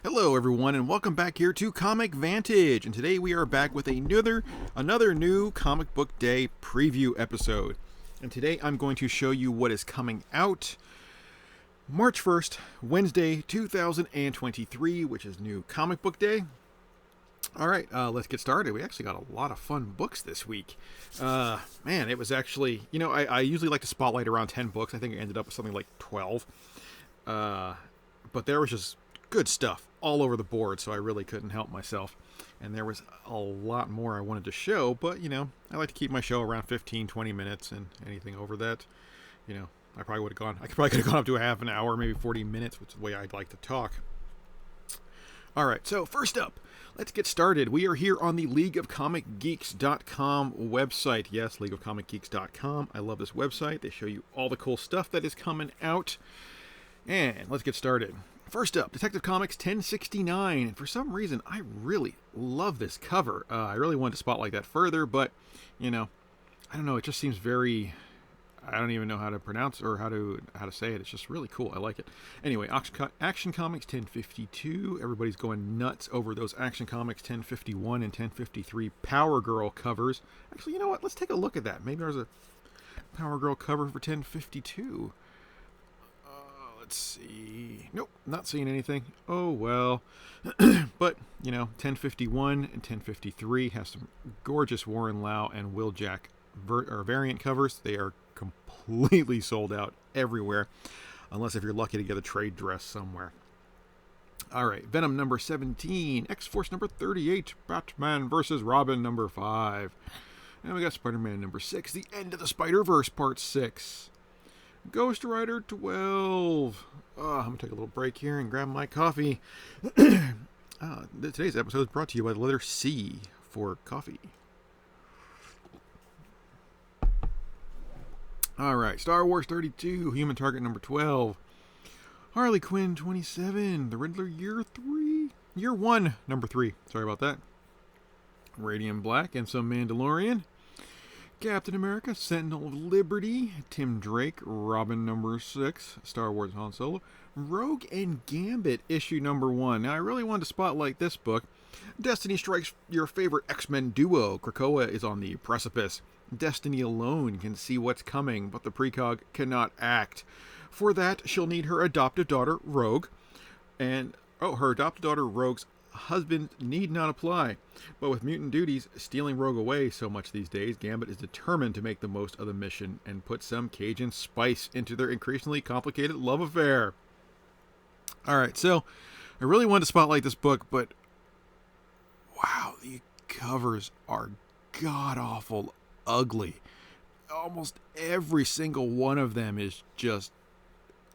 Hello everyone and welcome back here to Comic Vantage, and today we are back with another new Comic Book Day preview episode. And today I'm going to show you what is coming out March 1st, Wednesday, 2023, which is new Comic Book Day. Alright, let's get started. We actually got a lot of fun books this week. Man, it was actually, I usually like to spotlight around 10 books. I think I ended up with something like 12. But there was just good stuff all over the board, so I really couldn't help myself. And there was a lot more I wanted to show, but, I like to keep my show around 15, 20 minutes, and anything over that, I probably could have gone up to a half an hour, maybe 40 minutes, which is the way I'd like to talk. Alright, so first up, let's get started. We are here on the LeagueOfComicGeeks.com website. Yes, LeagueOfComicGeeks.com. I love this website. They show you all the cool stuff that is coming out. And let's get started. First up, Detective Comics 1069. And for some reason, I really love this cover. I really wanted to spotlight that further, but, I don't know. It just seems very... I don't even know how to pronounce or how to say it. It's just really cool. I like it. Anyway, Action Comics 1052. Everybody's going nuts over those Action Comics 1051 and 1053 Power Girl covers. Actually, you know what? Let's take a look at that. Maybe there's a Power Girl cover for 1052. Let's see. Nope, not seeing anything. Oh, well. But, 1051 and 1053 has some gorgeous Warren Lau and Will Jack variant covers. They are completely sold out everywhere, unless if you're lucky to get a trade dress somewhere. Alright, Venom number 17, X-Force number 38, Batman vs. Robin number 5. And we got Spider-Man number 6, The End of the Spider-Verse part 6. Ghost Rider 12. I'm going to take a little break here and grab my coffee. Today's episode is brought to you by the letter C for coffee. Alright, Star Wars 32, Human Target number 12. Harley Quinn 27, The Riddler Year 1, number 3. Sorry about that. Radiant Black and some Mandalorian. Captain America, Sentinel of Liberty, Tim Drake, Robin number 6, Star Wars Han Solo, Rogue and Gambit issue number 1. Now I really wanted to spotlight this book. Destiny strikes your favorite X-Men duo. Krakoa is on the precipice. Destiny alone can see what's coming, but the precog cannot act. For that, she'll need her adoptive daughter, Rogue, and her adoptive daughter, Rogue's husband need not apply. But with mutant duties stealing Rogue away so much these days, Gambit is determined to make the most of the mission and put some Cajun spice into their increasingly complicated love affair. Alright, so I really wanted to spotlight this book, but wow, the covers are god-awful ugly. Almost every single one of them is just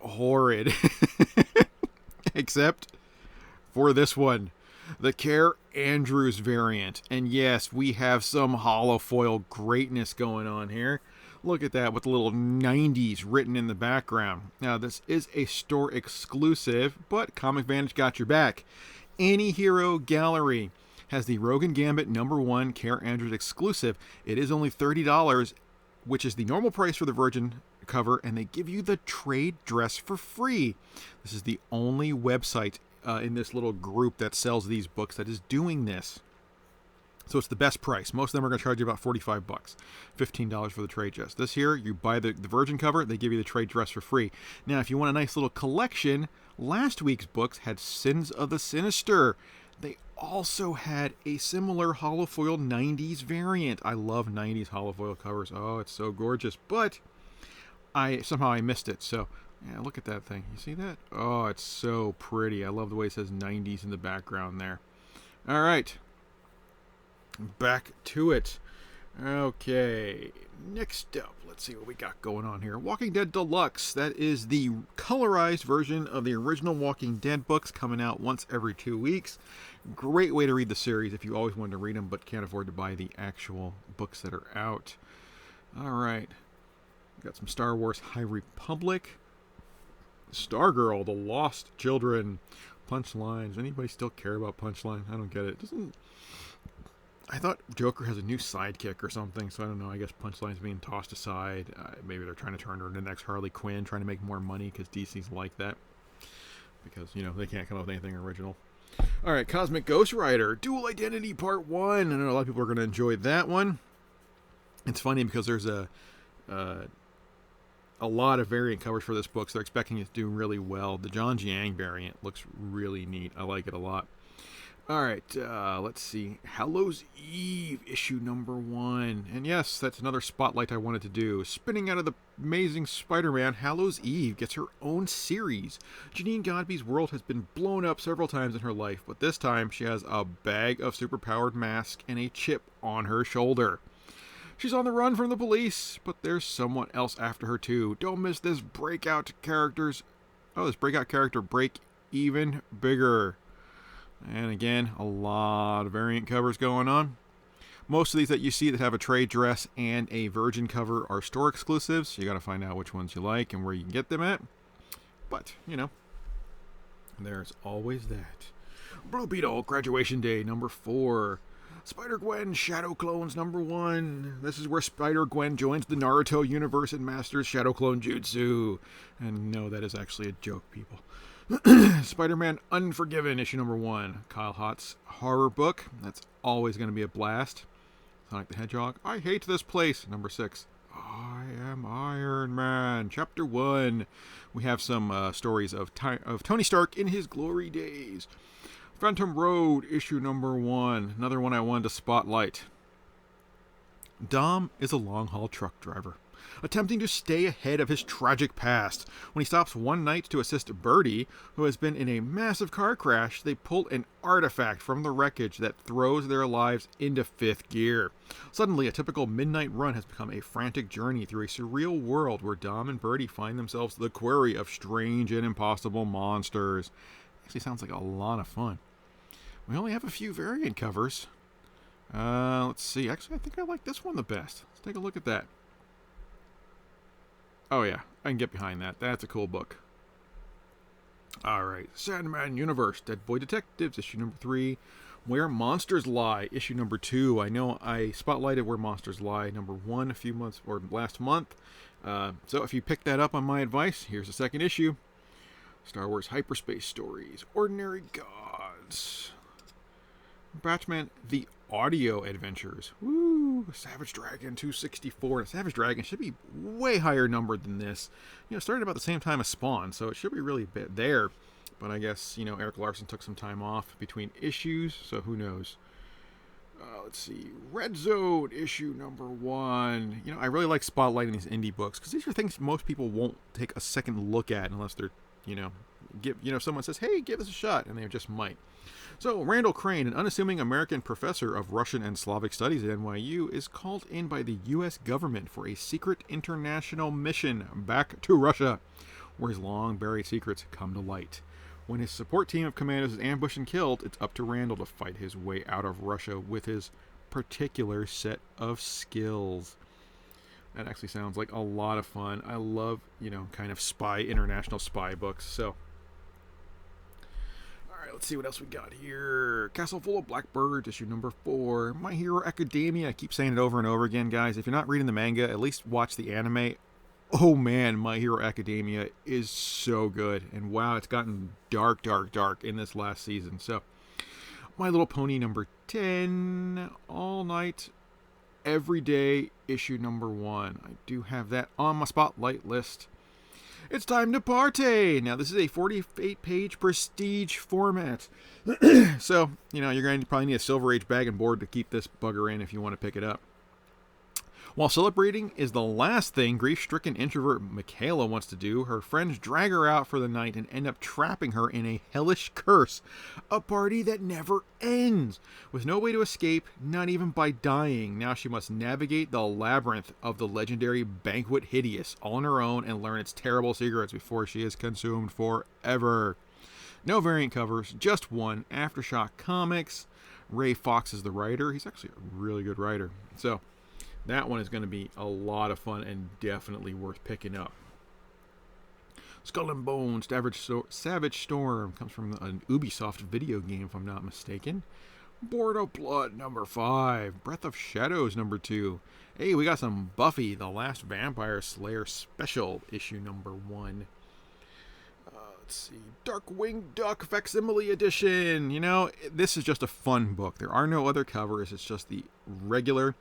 horrid. Except for this one, the Care Andrews variant. And yes, we have some holofoil greatness going on here. Look at that with the little 90s written in the background. Now, this is a store exclusive, but Comic Vantage got your back. Any Hero Gallery has the Rogue and Gambit number 1 Care Andrews exclusive. It is only $30, which is the normal price for the Virgin cover, and they give you the trade dress for free. This is the only website in this little group that sells these books that is doing this. So it's the best price. Most of them are going to charge you about $45, $15 for the trade dress. This here, you buy the Virgin cover, they give you the trade dress for free. Now, if you want a nice little collection, last week's books had Sins of the Sinister. They also had a similar holofoil 90s variant. I love 90s holofoil covers. Oh, it's so gorgeous. But somehow I missed it. So, yeah, look at that thing. You see that? Oh, it's so pretty. I love the way it says 90s in the background there. All right. Back to it. Okay. Next up, let's see what we got going on here. Walking Dead Deluxe. That is the colorized version of the original Walking Dead books, coming out once every 2 weeks. Great way to read the series if you always wanted to read them but can't afford to buy the actual books that are out. Alright. Got some Star Wars High Republic. Stargirl, The Lost Children. Punchlines. Anybody still care about Punchline? I don't get it. I thought Joker has a new sidekick or something, so I don't know. I guess Punchline's being tossed aside. Maybe they're trying to turn her into the next Harley Quinn, trying to make more money because DC's like that. because, they can't come up with anything original. All right, Cosmic Ghost Rider, Dual Identity Part 1. I know a lot of people are going to enjoy that one. It's funny because there's a lot of variant covers for this book, so they're expecting it to do really well. The John Jiang variant looks really neat. I like it a lot. All right, let's see. Hallows Eve, issue number 1. And yes, that's another spotlight I wanted to do. Spinning out of the Amazing Spider-Man, Hallows Eve gets her own series. Janine Godby's world has been blown up several times in her life, but this time she has a bag of superpowered masks and a chip on her shoulder. She's on the run from the police, but there's someone else after her too. Don't miss this breakout character break even bigger. And again, a lot of variant covers going on. Most of these that you see that have a trade dress and a virgin cover are store exclusives. So you got to find out which ones you like and where you can get them at. But, there's always that. Blue Beetle, Graduation Day, number 4. Spider-Gwen, Shadow Clones, number 1. This is where Spider-Gwen joins the Naruto universe and masters Shadow Clone Jutsu. And no, that is actually a joke, people. Spider-Man Unforgiven, issue number 1. Kyle Hott's horror book. That's always going to be a blast. Sonic the Hedgehog, I Hate This Place, number 6. I Am Iron Man, chapter 1. We have some stories of Tony Stark in his glory days. Phantom Road, issue number 1. Another one I wanted to spotlight. Dom is a long-haul truck driver, attempting to stay ahead of his tragic past. When he stops one night to assist Birdie, who has been in a massive car crash, they pull an artifact from the wreckage that throws their lives into 5th gear. Suddenly, a typical midnight run has become a frantic journey through a surreal world where Dom and Birdie find themselves the quarry of strange and impossible monsters. Actually sounds like a lot of fun. We only have a few variant covers. Let's see. Actually, I think I like this one the best. Let's take a look at that. Oh yeah, I can get behind that. That's a cool book. Alright, Sandman Universe, Dead Boy Detectives, issue number 3. Where Monsters Lie, issue number 2. I know I spotlighted Where Monsters Lie, number 1, a few months, or last month. So if you picked that up on my advice, here's the second issue. Star Wars Hyperspace Stories, Ordinary Gods. Batman, The Audio Adventures. Woo! Savage Dragon 264. Savage Dragon should be way higher numbered than this. Started about the same time as Spawn, so it should be really bit there. But I guess, Eric Larson took some time off between issues, so who knows. Let's see. Red Zone, issue number 1. I really like spotlighting these indie books, because these are things most people won't take a second look at unless they're, someone says, hey, give us a shot, and they just might. So, Randall Crane, an unassuming American professor of Russian and Slavic studies at NYU, is called in by the U.S. government for a secret international mission back to Russia, where his long-buried secrets come to light. When his support team of commandos is ambushed and killed, it's up to Randall to fight his way out of Russia with his particular set of skills. That actually sounds like a lot of fun. I love, kind of international spy books, so... Let's see what else we got here. Castle Full of Blackbirds, issue number 4. My Hero Academia. I keep saying it over and over again, guys. If you're not reading the manga, at least watch the anime. Oh man, My Hero Academia is so good. And wow, it's gotten dark in this last season. So, My Little Pony number 10. All Night, Every Day, issue number 1. I do have that on my spotlight list. It's time to party! Now, this is a 48-page prestige format. So, you're going to probably need a Silver Age bag and board to keep this bugger in if you want to pick it up. While celebrating is the last thing grief-stricken introvert Michaela wants to do, her friends drag her out for the night and end up trapping her in a hellish curse. A party that never ends. With no way to escape, not even by dying, now she must navigate the labyrinth of the legendary Banquet Hideous all on her own and learn its terrible secrets before she is consumed forever. No variant covers, just one. Aftershock Comics. Ray Fox is the writer. He's actually a really good writer. So, that one is going to be a lot of fun and definitely worth picking up. Skull and Bones, Savage Storm, comes from an Ubisoft video game, if I'm not mistaken. Board of Blood, number 5. Breath of Shadows, number 2. Hey, we got some Buffy, the Last Vampire Slayer special, issue number 1. let's see, Darkwing Duck Facsimile Edition. You know, this is just a fun book. There are no other covers. It's just the regular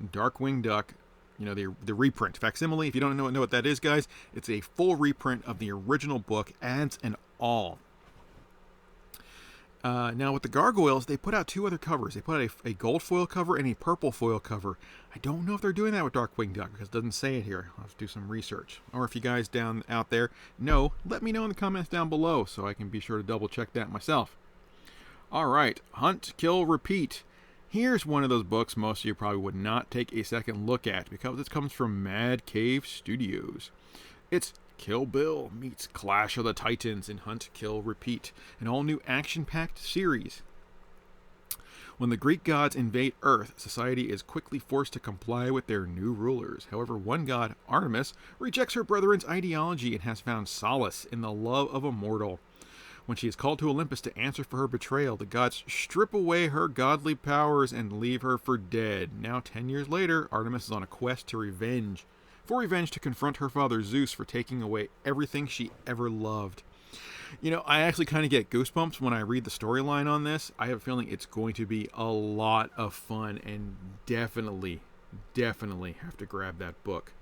Darkwing Duck, you know, the reprint. Facsimile, if you don't know what that is, guys, it's a full reprint of the original book, ads and all. Now, with the Gargoyles, they put out two other covers. They put out a gold foil cover and a purple foil cover. I don't know if they're doing that with Darkwing Duck, because it doesn't say it here. I'll have to do some research. Or if you guys down out there know, let me know in the comments down below so I can be sure to double check that myself. Alright, Hunt, Kill, Repeat. Here's one of those books most of you probably would not take a second look at, because it comes from Mad Cave Studios. It's Kill Bill meets Clash of the Titans in Hunt, Kill, Repeat, an all-new action-packed series. When the Greek gods invade Earth, society is quickly forced to comply with their new rulers. However, one god, Artemis, rejects her brethren's ideology and has found solace in the love of a mortal. When she is called to Olympus to answer for her betrayal, the gods strip away her godly powers and leave her for dead. Now, 10 years later, Artemis is on a quest to revenge to confront her father Zeus for taking away everything she ever loved. You know, I actually kind of get goosebumps when I read the storyline on this. I have a feeling it's going to be a lot of fun, and definitely have to grab that book.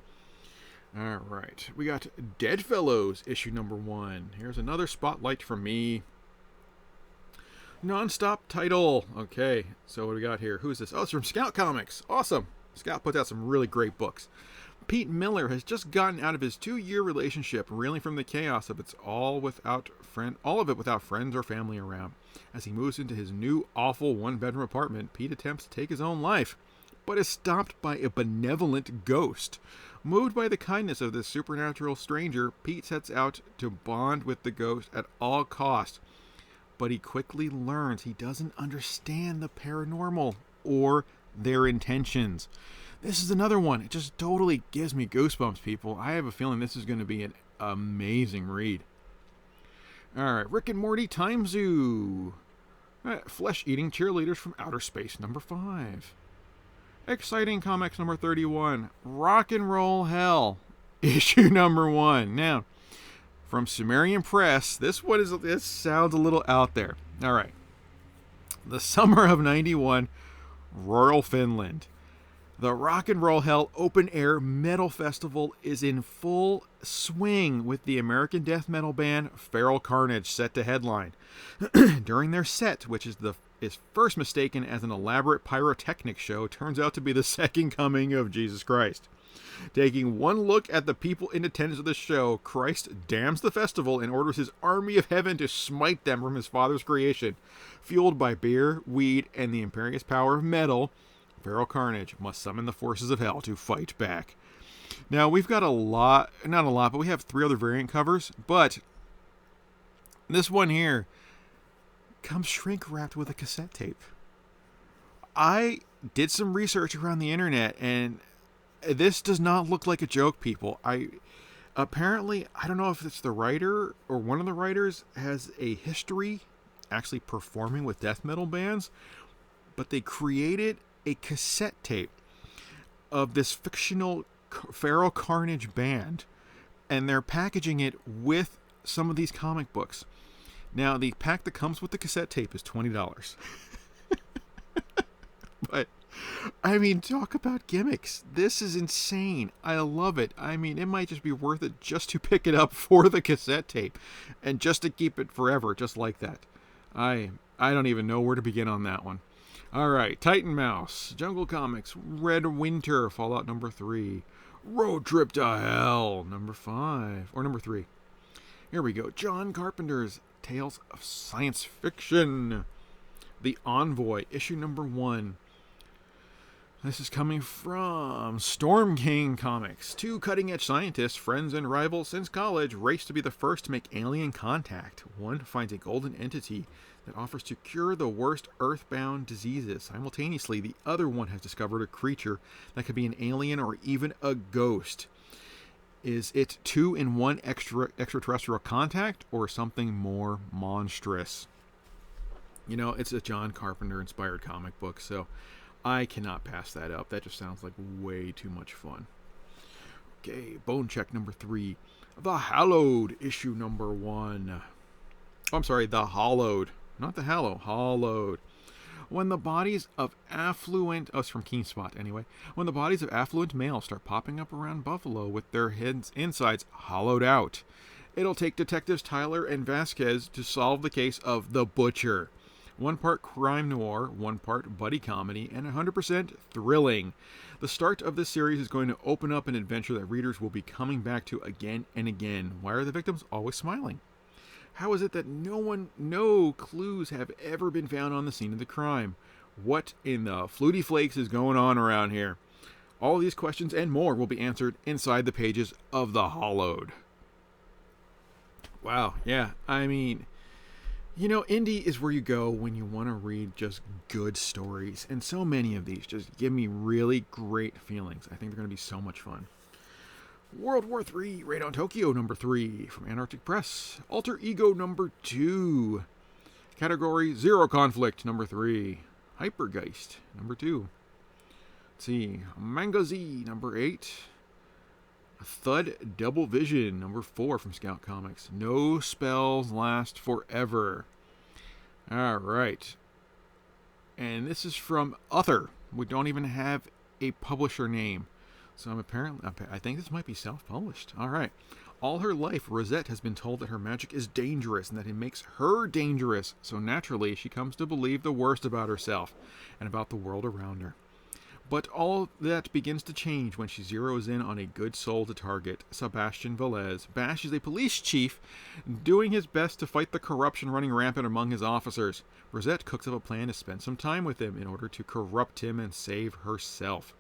Alright, we got Deadfellows, issue number 1. Here's another spotlight from me. Non-stop title. Okay, so what do we got here? Who's this? Oh, it's from Scout Comics. Awesome. Scout puts out some really great books. Pete Miller has just gotten out of his 2-year relationship, reeling from the chaos of all of it without friends or family around. As he moves into his new, awful one-bedroom apartment, Pete attempts to take his own life, but is stopped by a benevolent ghost. Moved by the kindness of this supernatural stranger, Pete sets out to bond with the ghost at all costs. But he quickly learns he doesn't understand the paranormal or their intentions. This is another one. It just totally gives me goosebumps, people. I have a feeling this is going to be an amazing read. Alright, Rick and Morty Time Zoo. Flesh-eating cheerleaders from outer space, number 5. Exciting Comics number 31. Rock and Roll Hell, issue number 1. Now, from Sumerian Press, this sounds a little out there. Alright. The summer of 91, rural Finland. The Rock and Roll Hell Open Air Metal Festival is in full swing with the American death metal band Feral Carnage set to headline. During their set, which is first mistaken as an elaborate pyrotechnic show, turns out to be the second coming of Jesus Christ. Taking one look at the people in attendance of the show, Christ damns the festival and orders his army of heaven to smite them from his Father's creation. Fueled by beer, weed, and the imperious power of metal, Feral Carnage must summon the forces of hell to fight back. Now, we've got not a lot, but we have 3 other variant covers, but this one here comes shrink wrapped with a cassette tape. I did some research around the internet, and this does not look like a joke, people. Apparently, I don't know if it's the writer or one of the writers has a history actually performing with death metal bands, but they created a cassette tape of this fictional Feral Carnage band, and they're packaging it with some of these comic books. Now, the pack that comes with the cassette tape is $20. But, I mean, talk about gimmicks. This is insane. I love it. I mean, it might just be worth it just to pick it up for the cassette tape and just to keep it forever, just like that. I don't even know where to begin on that one. Alright, Titan Mouse, Jungle Comics, Red Winter, Fallout number 3, Road Trip to Hell, number 5, or number 3. Here we go, John Carpenter's Tales of Science Fiction, The Envoy, issue number 1. This is coming from Storm King Comics. 2 cutting-edge scientists, friends and rivals since college, race to be the first to make alien contact. One finds a golden entity that offers to cure the worst earthbound diseases. Simultaneously, the other one has discovered a creature that could be an alien or even a ghost. Is it 2-in-1 extraterrestrial contact or something more monstrous? You know, it's a John Carpenter-inspired comic book, so I cannot pass that up. That just sounds like way too much fun. Okay, Bone Check number 3. The Hallowed, issue number 1. Oh, I'm sorry, the Hollowed. Not the Hallow, Hollowed. When the bodies of affluent, oh, it's from Keen Spot anyway. When the bodies of affluent males start popping up around Buffalo with their heads insides hollowed out, it'll take detectives Tyler and Vasquez to solve the case of the Butcher. One part crime noir, one part buddy comedy, and 100% thrilling. The start of this series is going to open up an adventure that readers will be coming back to again and again. Why are the victims always smiling? How is it that no clues have ever been found on the scene of the crime? What in the fluty flakes is going on around here? All these questions and more will be answered inside the pages of The Hollowed. Wow, yeah, I mean, indie is where you go when you want to read just good stories, and so many of these just give me really great feelings. I think they're going to be so much fun. World War III, Raid on Tokyo, number 3, from Antarctic Press. Alter Ego, number 2. Category Zero Conflict, number 3. Hypergeist, number 2. Let's see, Manga Z, number 8. Thud Double Vision, number 4, from Scout Comics. No Spells Last Forever. Alright. And this is from Uther. We don't even have a publisher name. So I think this might be self-published. All right. All her life, Rosette has been told that her magic is dangerous and that it makes her dangerous. So naturally, she comes to believe the worst about herself and about the world around her. But all that begins to change when she zeroes in on a good soul to target, Sebastian Velez. Bash is a police chief doing his best to fight the corruption running rampant among his officers. Rosette cooks up a plan to spend some time with him in order to corrupt him and save herself.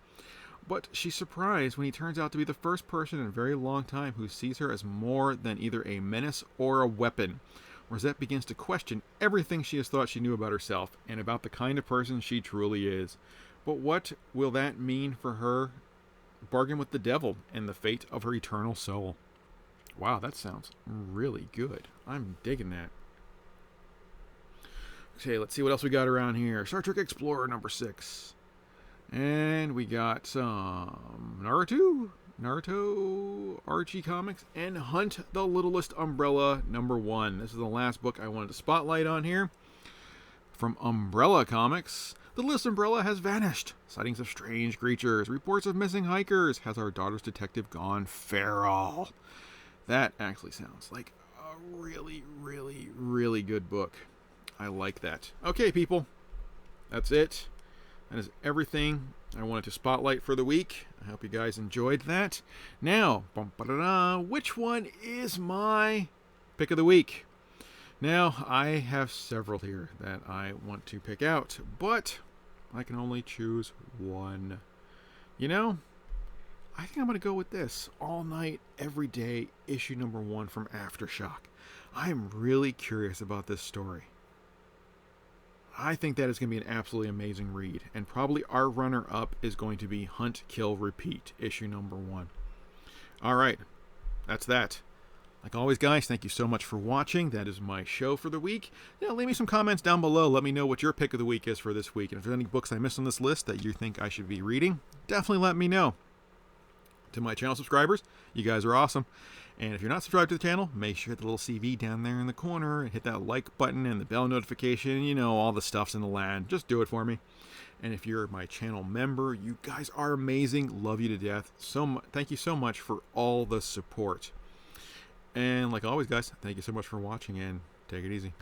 But she's surprised when he turns out to be the first person in a very long time who sees her as more than either a menace or a weapon. Rosette begins to question everything she has thought she knew about herself and about the kind of person she truly is. But what will that mean for her bargain with the devil and the fate of her eternal soul? Wow, that sounds really good. I'm digging that. Okay, let's see what else we got around here. Star Trek Explorer, number 6. And we got some Naruto, Archie Comics, and Hunt the Littlest Umbrella, number 1. This is the last book I wanted to spotlight on here. From Umbrella Comics, the Littlest Umbrella has vanished. Sightings of strange creatures, reports of missing hikers. Has our daughter's detective gone feral? That actually sounds like a really, really, really good book. I like that. Okay, people. That's it. That is everything I wanted to spotlight for the week. I hope you guys enjoyed that. Now, which one is my pick of the week? Now, I have several here that I want to pick out, but I can only choose one. I think I'm going to go with this. All Night, Every Day, issue number 1 from Aftershock. I'm really curious about this story. I think that is going to be an absolutely amazing read. And probably our runner-up is going to be Hunt, Kill, Repeat, issue number 1. Alright, that's that. Like always, guys, thank you so much for watching. That is my show for the week. Leave me some comments down below. Let me know what your pick of the week is for this week. And if there's any books I missed on this list that you think I should be reading, definitely let me know. To my channel subscribers, you guys are awesome. And if you're not subscribed to the channel, make sure hit the little CV down there in the corner and hit that like button and the bell notification. All the stuff's in the land. Just do it for me. And if you're my channel member, you guys are amazing. Love you to death. Thank you so much for all the support. And like always, guys, thank you so much for watching and take it easy.